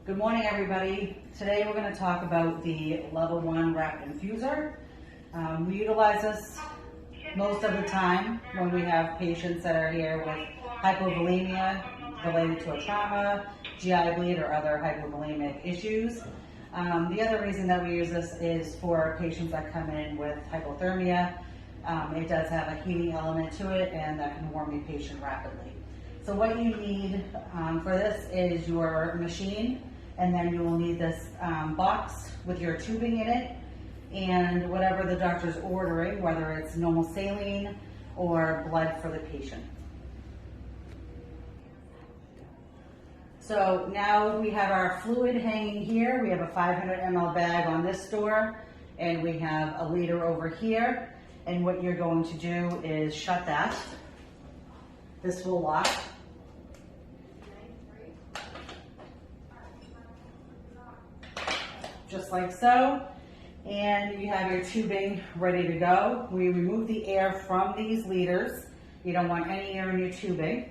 Good morning, everybody. Today we're going to talk about the level 1 wrapped infuser. We utilize this most of the time when we have patients that are here with hypovolemia related to a trauma, GI bleed, or other hypovolemic issues. The other reason that we use this is for patients that come in with hypothermia. It does have a heating element to it, and that can warm the patient rapidly. So what you need for this is your machine, and then you will need this box with your tubing in it and whatever the doctor's ordering, whether it's normal saline or blood for the patient. So now we have our fluid hanging here. We have a 500 ml bag on this door, and we have a liter over here. And what you're going to do is shut that. This will lock. Just like so. And you have your tubing ready to go. We remove the air from these liters. You don't want any air in your tubing.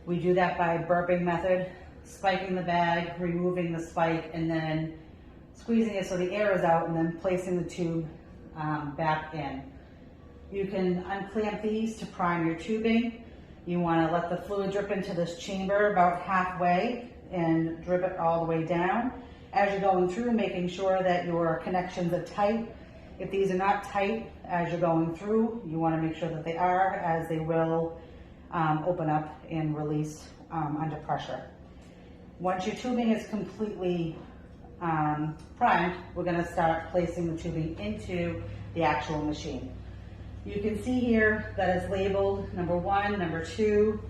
We do that by burping method, spiking the bag, removing the spike, and then squeezing it so the air is out, and then placing the tube back in. You can unclamp these to prime your tubing. You want to let the fluid drip into this chamber about halfway and drip it all the way down. As you're going through, making sure that your connections are tight. If these are not tight as you're going through, you want to make sure that they are, as they will open up and release under pressure. Once your tubing is completely primed, we're going to start placing the tubing into the actual machine. You can see here that it's labeled number 1, number 2.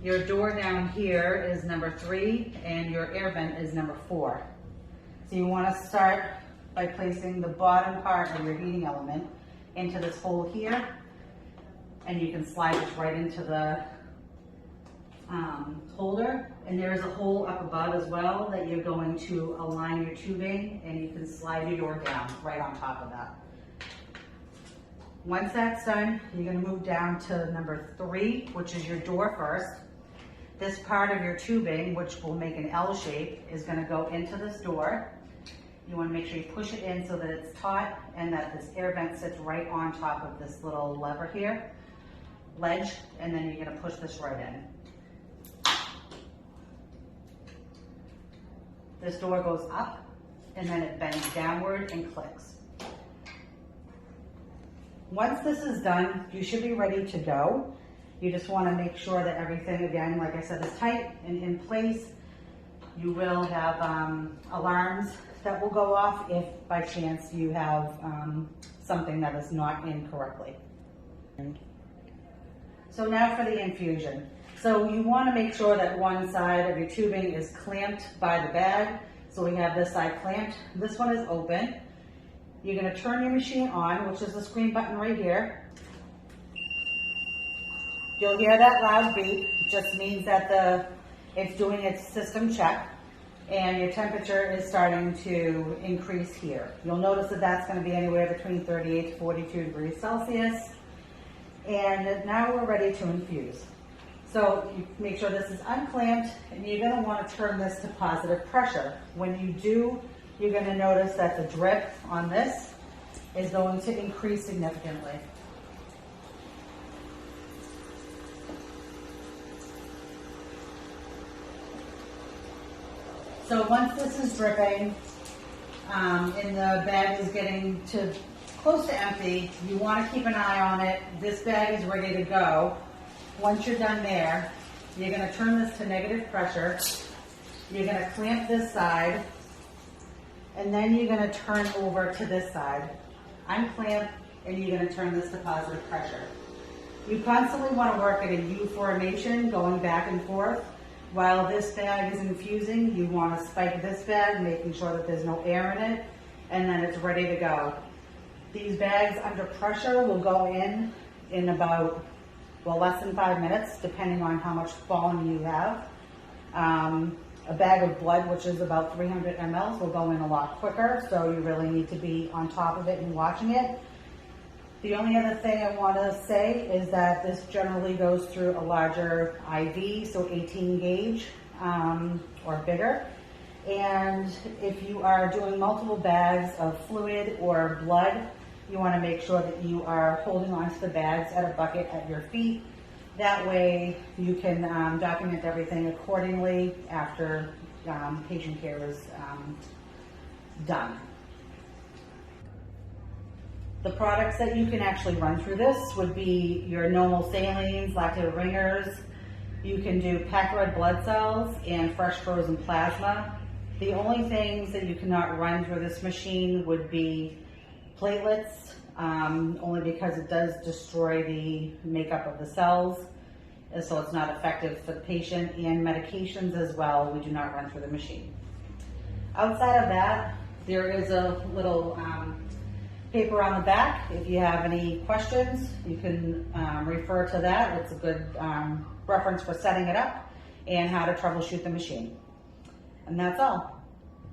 Your door down here is number 3, and your air vent is number 4. So you want to start by placing the bottom part of your heating element into this hole here, and you can slide this right into the holder. And there is a hole up above as well that you're going to align your tubing, and you can slide your door down right on top of that. Once that's done, you're going to move down to number 3, which is your door first. This part of your tubing, which will make an L shape, is going to go into this door. You want to make sure you push it in so that it's taut and that this air vent sits right on top of this little lever here, ledge, and then you're going to push this right in. This door goes up, and then it bends downward and clicks. Once this is done, you should be ready to go. You just want to make sure that everything, again, like I said, is tight and in place. You will have alarms that will go off if by chance you have something that is not in correctly. So now for the infusion. So you want to make sure that one side of your tubing is clamped by the bag. So we have this side clamped. This one is open. You're going to turn your machine on, which is the screen button right here. You'll hear that loud beep. It just means that it's doing its system check, and your temperature is starting to increase here. You'll notice that that's going to be anywhere between 38 to 42 degrees Celsius. And now we're ready to infuse. So you make sure this is unclamped, and you're going to want to turn this to positive pressure. When you do, you're going to notice that the drip on this is going to increase significantly. So once this is dripping and the bag is getting to close to empty, you want to keep an eye on it. This bag is ready to go. Once you're done there, you're going to turn this to negative pressure. You're going to clamp this side, and then you're going to turn over to this side. Unclamp, and you're going to turn this to positive pressure. You constantly want to work at a U formation, going back and forth. While this bag is infusing, you want to spike this bag, making sure that there's no air in it, and then it's ready to go. These bags under pressure will go in about, well, less than 5 minutes, depending on how much volume you have. A bag of blood, which is about 300 mLs, will go in a lot quicker, so you really need to be on top of it and watching it. The only other thing I want to say is that this generally goes through a larger IV, so 18 gauge or bigger. And if you are doing multiple bags of fluid or blood, you want to make sure that you are holding onto the bags at a bucket at your feet. That way you can document everything accordingly after patient care is done. The products that you can actually run through this would be your normal salines, lactate ringers. You can do packed red blood cells and fresh frozen plasma. The only things that you cannot run through this machine would be platelets, only because it does destroy the makeup of the cells, and so it's not effective for the patient, and medications as well, we do not run through the machine. Outside of that, there is a little paper on the back. If you have any questions, you can refer to that. It's a good reference for setting it up and how to troubleshoot the machine. And that's all.